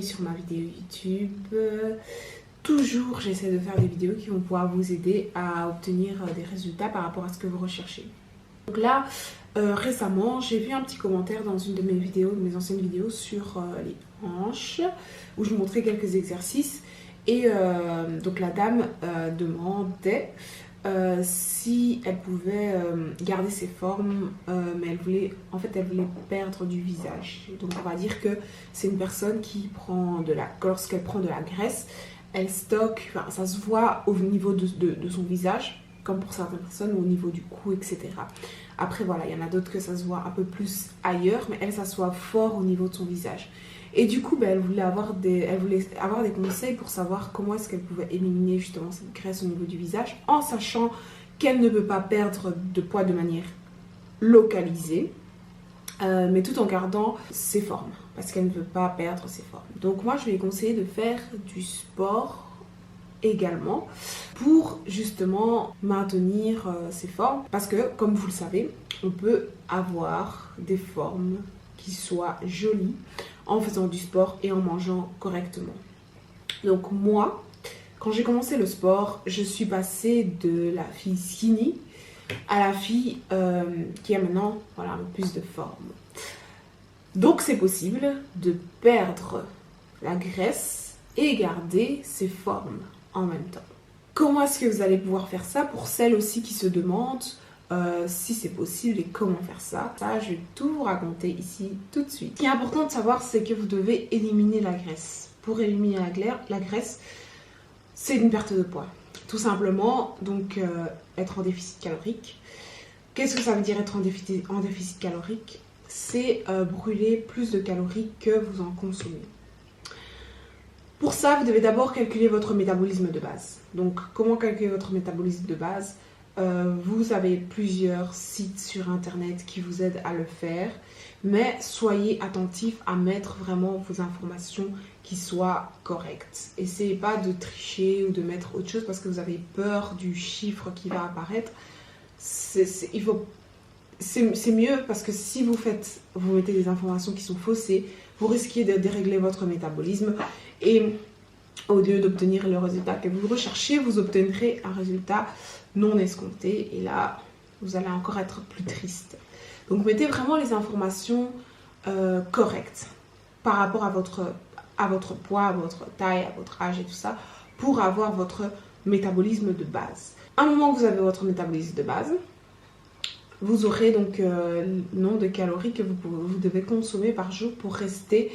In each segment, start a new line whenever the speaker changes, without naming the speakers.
sur ma vidéo YouTube. Toujours, j'essaie de faire des vidéos qui vont pouvoir vous aider à obtenir des résultats par rapport à ce que vous recherchez. Donc là, récemment, j'ai vu un petit commentaire dans une de mes vidéos, de mes anciennes vidéos sur les hanches, où je montrais quelques exercices. Et donc la dame demandait si elle pouvait garder ses formes, mais elle voulait perdre du visage. Donc on va dire que c'est une personne qui prend lorsqu'elle prend de la graisse, elle stocke, enfin, ça se voit au niveau de son visage, comme pour certaines personnes, au niveau du cou, etc. Après voilà, il y en a d'autres que ça se voit un peu plus ailleurs, mais elle, ça se voit fort au niveau de son visage. Et du coup, elle voulait avoir des conseils pour savoir comment est-ce qu'elle pouvait éliminer justement cette graisse au niveau du visage, en sachant qu'elle ne peut pas perdre de poids de manière localisée, mais tout en gardant ses formes, parce qu'elle ne veut pas perdre ses formes. Donc moi, je lui ai conseillé de faire du sport également pour justement maintenir ses formes, parce que comme vous le savez, on peut avoir des formes qui soient jolies en faisant du sport et en mangeant correctement. Donc moi, quand j'ai commencé le sport, je suis passée de la fille skinny à la fille qui a maintenant voilà, un peu plus de forme. Donc c'est possible de perdre la graisse et garder ses formes en même temps. Comment est-ce que vous allez pouvoir faire ça pour celles aussi qui se demandent si c'est possible et comment faire ça? Ça, je vais tout vous raconter ici tout de suite. Ce qui est important de savoir, c'est que vous devez éliminer la graisse. Pour éliminer la graisse, c'est une perte de poids. Tout simplement, donc être en déficit calorique. Qu'est-ce que ça veut dire être en déficit calorique? C'est brûler plus de calories que vous en consommez. Pour ça, vous devez d'abord calculer votre métabolisme de base. Donc, comment calculer votre métabolisme de base? Vous avez plusieurs sites sur internet qui vous aident à le faire, mais soyez attentifs à mettre vraiment vos informations qui soient correctes. Essayez pas de tricher ou de mettre autre chose parce que vous avez peur du chiffre qui va apparaître. C'est mieux parce que si vous mettez des informations qui sont faussées, vous risquez de dérégler votre métabolisme et au lieu d'obtenir le résultat que vous recherchez, vous obtiendrez un résultat non escompté et là, vous allez encore être plus triste. Donc, mettez vraiment les informations correctes par rapport à votre poids, à votre taille, à votre âge et tout ça pour avoir votre métabolisme de base. À un moment que vous avez votre métabolisme de base, vous aurez donc le nombre de calories que vous devez consommer par jour pour rester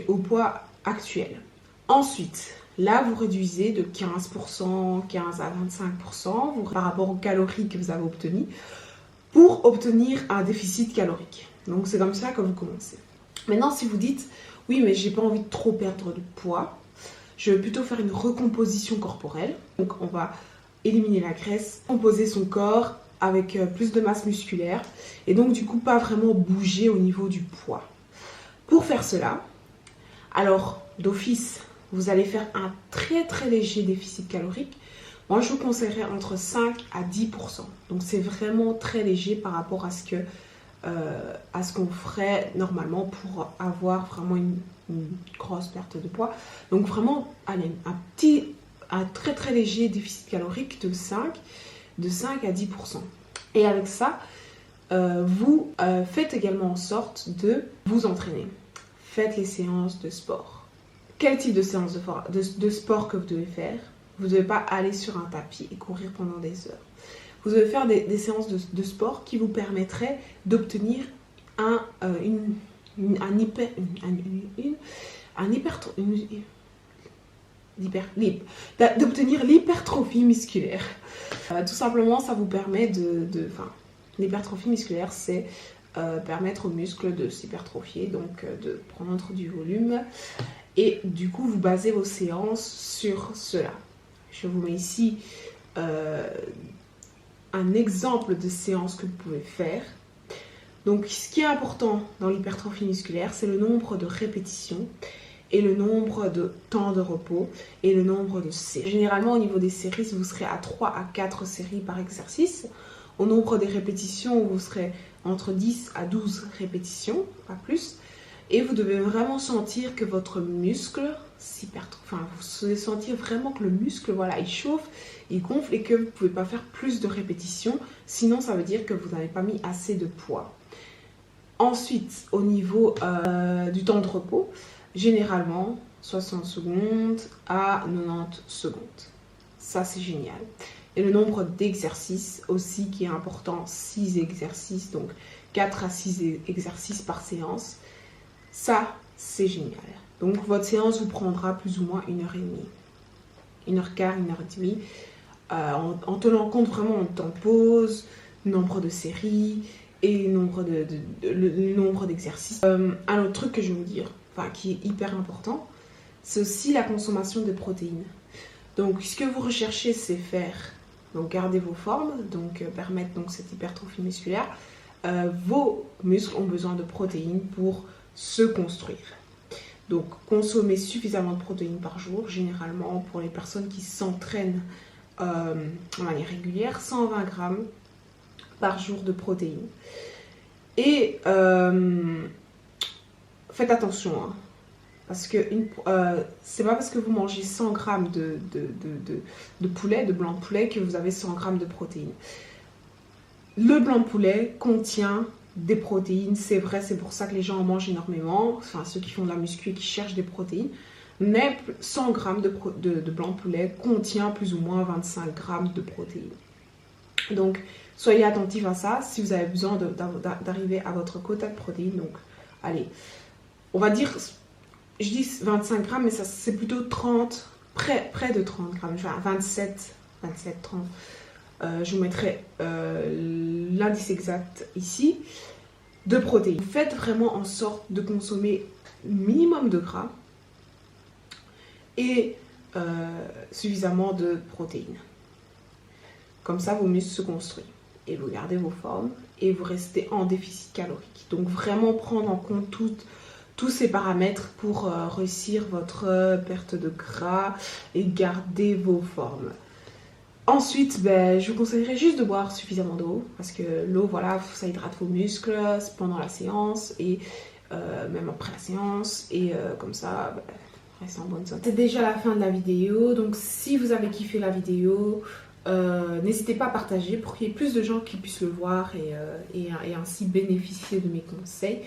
au poids actuel. Ensuite, là, vous réduisez de 15%, 15 à 25% par rapport aux calories que vous avez obtenues pour obtenir un déficit calorique. Donc, c'est comme ça que vous commencez. Maintenant, si vous dites, oui, mais j'ai pas envie de trop perdre de poids, je vais plutôt faire une recomposition corporelle. Donc, on va éliminer la graisse, composer son corps avec plus de masse musculaire et donc, du coup, pas vraiment bouger au niveau du poids. Pour faire cela, alors, d'office, vous allez faire un très très léger déficit calorique. Moi, je vous conseillerais entre 5 à 10%. Donc, c'est vraiment très léger par rapport à ce qu'on ferait normalement pour avoir vraiment une grosse perte de poids. Donc, vraiment, allez, un très très léger déficit calorique de 5 à 10%. Et avec ça, vous faites également en sorte de vous entraîner. Faites les séances de sport. Quel type de séance de sport que vous devez faire? Vous ne devez pas aller sur un tapis et courir pendant des heures. Vous devez faire des séances de sport qui vous permettraient d'obtenir d'obtenir l'hypertrophie musculaire. Tout simplement, ça vous permet l'hypertrophie musculaire, c'est permettre aux muscles de s'hypertrophier, donc de prendre du volume. Et du coup, vous basez vos séances sur cela. Je vous mets ici un exemple de séance que vous pouvez faire. Donc, ce qui est important dans l'hypertrophie musculaire, c'est le nombre de répétitions et le nombre de temps de repos et le nombre de séries. Généralement, au niveau des séries, vous serez à 3 à 4 séries par exercice. Au nombre des répétitions, vous serez entre 10 à 12 répétitions, pas plus. Et vous devez vraiment sentir que votre muscle vous devez sentir vraiment que le muscle, voilà, il chauffe, il gonfle et que vous ne pouvez pas faire plus de répétitions. Sinon, ça veut dire que vous n'avez pas mis assez de poids. Ensuite, au niveau du temps de repos, généralement 60 secondes à 90 secondes. Ça, c'est génial. Et le nombre d'exercices aussi qui est important, 6 exercices, donc 4 à 6 exercices par séance. Ça, c'est génial. Donc, votre séance vous prendra plus ou moins 1h30. 1h15, 1h30. En tenant compte vraiment du temps de pause, nombre de séries et le nombre d'exercices. Un autre truc que je vais vous dire, qui est hyper important, c'est aussi la consommation de protéines. Donc, ce que vous recherchez, c'est faire, donc garder vos formes, donc permettre donc cette hypertrophie musculaire. Vos muscles ont besoin de protéines pour se construire. Donc, consommez suffisamment de protéines par jour, généralement pour les personnes qui s'entraînent de manière régulière, 120 grammes par jour de protéines. Et faites attention, hein, parce que c'est pas parce que vous mangez 100 grammes de poulet, de blanc de poulet, que vous avez 100 grammes de protéines. Le blanc de poulet contient des protéines, c'est vrai, c'est pour ça que les gens en mangent énormément, enfin ceux qui font de la muscu et qui cherchent des protéines, mais 100 grammes de blanc de poulet contient plus ou moins 25 grammes de protéines. Donc, soyez attentifs à ça si vous avez besoin d'arriver à votre quota de protéines. Donc, allez, on va dire, je dis 25 grammes, mais c'est plutôt 30, près de 30 grammes, enfin 27, 30. Je vous mettrai l'indice exact ici de protéines. Faites vraiment en sorte de consommer minimum de gras et suffisamment de protéines. Comme ça, vos muscles se construisent et vous gardez vos formes et vous restez en déficit calorique. Donc vraiment prendre en compte tous ces paramètres pour réussir votre perte de gras et garder vos formes. Ensuite, je vous conseillerais juste de boire suffisamment d'eau parce que l'eau, voilà, ça hydrate vos muscles pendant la séance et même après la séance. Et comme ça, restez en bonne santé. C'est déjà la fin de la vidéo. Donc, si vous avez kiffé la vidéo, n'hésitez pas à partager pour qu'il y ait plus de gens qui puissent le voir et ainsi bénéficier de mes conseils.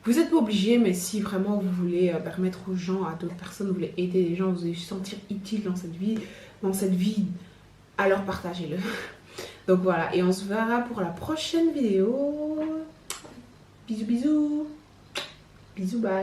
Vous n'êtes pas obligé, mais si vraiment vous voulez permettre aux gens, à d'autres personnes, vous voulez aider les gens, vous voulez se sentir utile dans cette vie, alors partagez-le. Donc voilà, et on se verra pour la prochaine vidéo. Bisous, bisous. Bisous, bye.